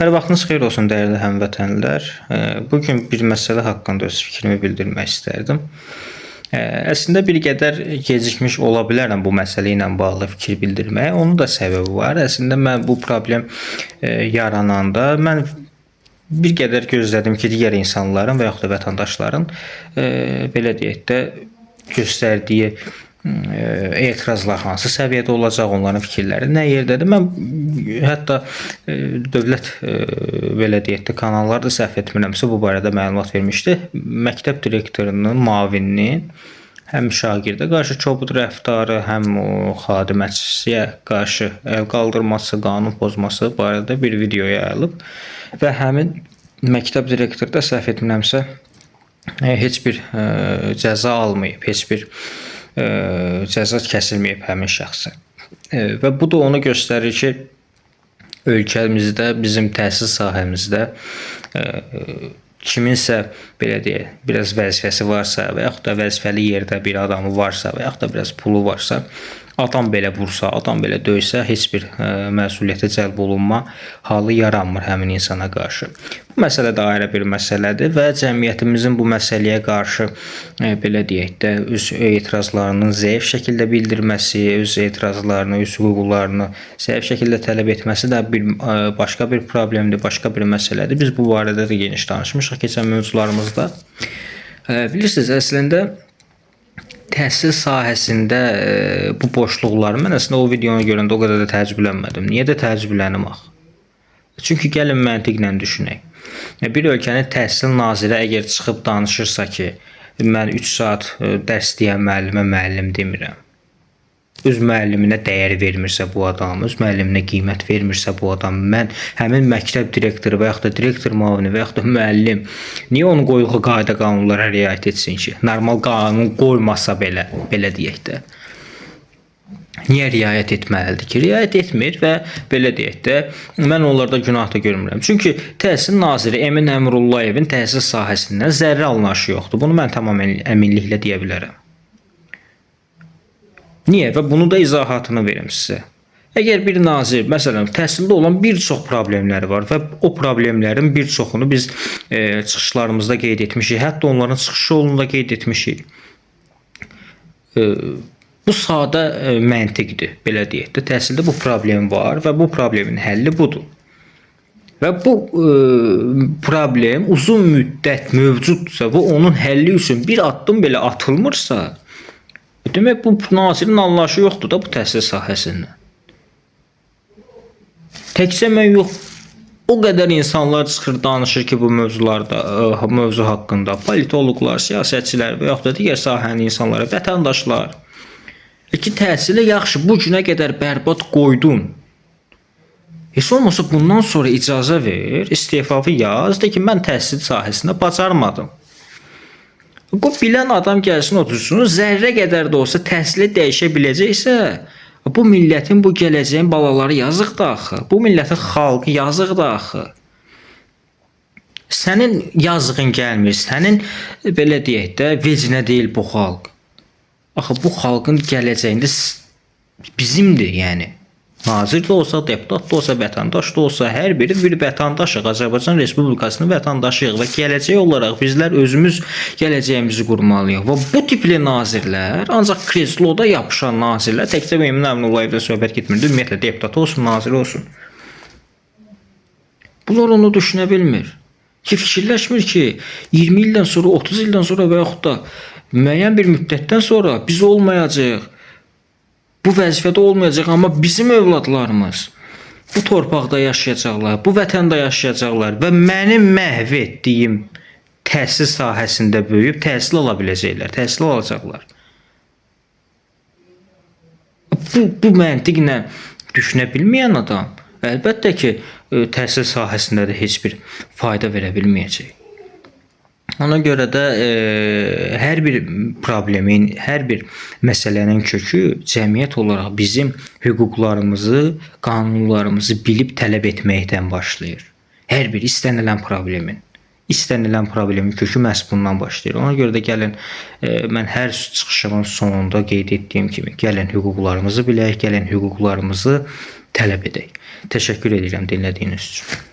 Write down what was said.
Hər vaxtınız xeyir olsun dəyərli həmvətənlər. Bugün bir məsələ haqqında öz fikrimi bildirmək istərdim. Əslində bir qədər gecikmiş ola bilərəm bu məsələ ilə bağlı fikir bildirməyə. Onun da səbəbi var. Əslində mən bu problem yarananda mən bir qədər gözlədim ki, digər insanların və yaxud da vətəndaşların belə deyək də göstərdiyi etirazlar hansı səviyyədə olacaq, onların fikirləri nə yerdədir. Mən hətta dövlət belə deyək də kanalları da səhv etmirəmsə bu barədə məlumat vermişdi. Məktəb direktorunun müavininin həm şagirdə qarşı kobud rəftarı, həm o xadiməçiyə qarşı əl qaldırması, qanun pozması barədə bir video yayılıb və həmin məktəb direktoru da səhv etmirəmsə heç bir cəza almayıb, heç bir cəza kəsilməyib həmin şəxsə. Və bu da onu göstərir ki, ölkəmizdə, bizim təhsil sahəmizdə kiminsə belə deyək, biraz vəzifəsi varsa və yaxud da vəzifəli yerdə bir adamı varsa və yaxud da biraz pulu varsa, adam belə vursa, adam belə döysə, heç bir məsuliyyətə cəlb olunma halı yaranmır həmin insana qarşı. Bu məsələ də ayrı bir məsələdir və cəmiyyətimizin bu məsələyə qarşı belə deyək də öz etirazlarının zəif şəkildə bildirməsi, öz etirazlarını, öz hüquqlarını zəif şəkildə tələb etməsi də başqa bir problemdir, başqa bir məsələdir. Biz bu barədə də geniş danışmışıq keçən mövzularımızda. Bilirsiniz, əslində təhsil sahəsində bu boşluqları mən əslində o videonu görəndə o qədər də təəccüblənmədim. Niyə də təəccüblənim axı? Çünki gəlin məntiqlə düşünək. Bir ölkənin təhsil naziri əgər çıxıb danışırsa ki, mən 3 saat dərs deyən müəllimə müəllim demirəm. Öz müəlliminə dəyər vermirsə bu adam, öz müəlliminə qiymət vermirsə bu adam, mən həmin məktəb direktoru və yaxud da direktor müavini və yaxud da müəllim niyə onun qoyduğu qayda qanunlara riayət etsin ki? Normal qanun qoymasa belə deyək də. Niyə riayət etməlidir ki? Riayət etmir və belə deyək də mən onlarda günah da görmürəm. Çünki təhsil naziri Emin Əmrullayevin təhsil sahəsindən zərrə alınışı yoxdur. Bunu mən tamam əminliklə deyə bilərəm. Niyə? Və bunu da izahatını verim sizə. Əgər bir nazir, məsələn, təhsildə olan bir çox problemləri var və o problemlərin bir çoxunu biz çıxışlarımızda qeyd etmişik, hətta onların çıxış yolunda qeyd etmişik. Bu sadə məntiqdir, belə deyək də. Təhsildə bu problem var və bu problemin həlli budur. Və bu problem uzun müddət mövcudsa və onun həlli üçün bir addım belə atılmırsa, demək bu nazirin anlayışı yoxdur da bu təhsil sahəsindən. Təkcə mən yox, o qədər insanlar çıxır danışır ki, bu mövzu haqqında politoloqlar, siyasətçilər və yaxud da digər sahənin insanları, vətəndaşlar ki, təhsili yaxşı bu günə qədər bərbad qoydun. Heç olmasa bundan sonra icazə ver, istefafı yaz, de ki, mən təhsil sahəsində bacarmadım. Bu bilən adam gəlsin otursun, zərrə qədər də olsa təhsili dəyişə biləcəksə, bu millətin, bu gələcəyin balaları yazıqdır axı. Bu millətin xalqı yazıqdır axı. Sənin yazığın gəlmir, sənin belə deyək də vecinə deyil bu xalq. Axı bu xalqın gələcəyində bizimdir, yəni. Nazir də olsa, deputat da olsa, vətəndaş da olsa, hər biri bir vətəndaşıq, Azərbaycan Respublikasının vətəndaşıyıq və gələcək olaraq bizlər özümüz gələcəyimizi qurmalıyıq. Və bu tipli nazirlər, ancaq kresloda yapışan nazirlər, təkcə Emin Əmrullayevlə söhbət getmirdi, ümumiyyətlə deputat olsun, nazir olsun. Bunlar onu düşünə bilmir. Ki, fikirləşmir ki, 20 ildən sonra, 30 ildən sonra və yaxud da müəyyən bir müddətdən sonra biz olmayacaq. Bu vəzifədə olmayacaq, amma bizim övladlarımız bu torpaqda yaşayacaqlar, bu vətəndə yaşayacaqlar və mənim məhv etdiyim təhsil sahəsində böyüyüb təhsil ala biləcəklər, təhsil alacaqlar. Bu məntiqlə düşünə bilməyən adam əlbəttə ki, təhsil sahəsində də heç bir fayda verə bilməyəcək. Ona görə də hər bir problemin, hər bir məsələnin kökü cəmiyyət olaraq bizim hüquqlarımızı, qanunlarımızı bilib tələb etməkdən başlayır. Hər bir istənilən problemin kökü məhz bundan başlayır. Ona görə də gəlin, mən hər çıxışımın sonunda qeyd etdiyim kimi, gəlin hüquqlarımızı bilək, gəlin hüquqlarımızı tələb edək. Təşəkkür edirəm dinlədiyiniz üçün.